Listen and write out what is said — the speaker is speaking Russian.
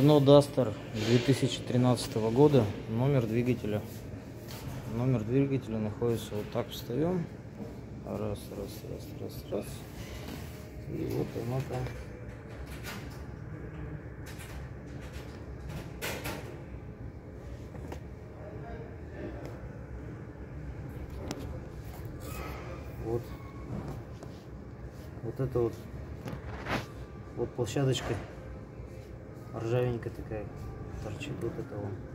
Renault Duster 2013 года. Номер двигателя. Номер двигателя находится вот так. Встаем. Раз. И вот оно там. Вот это вот площадочка ржавенькая такая торчит, вот это вот.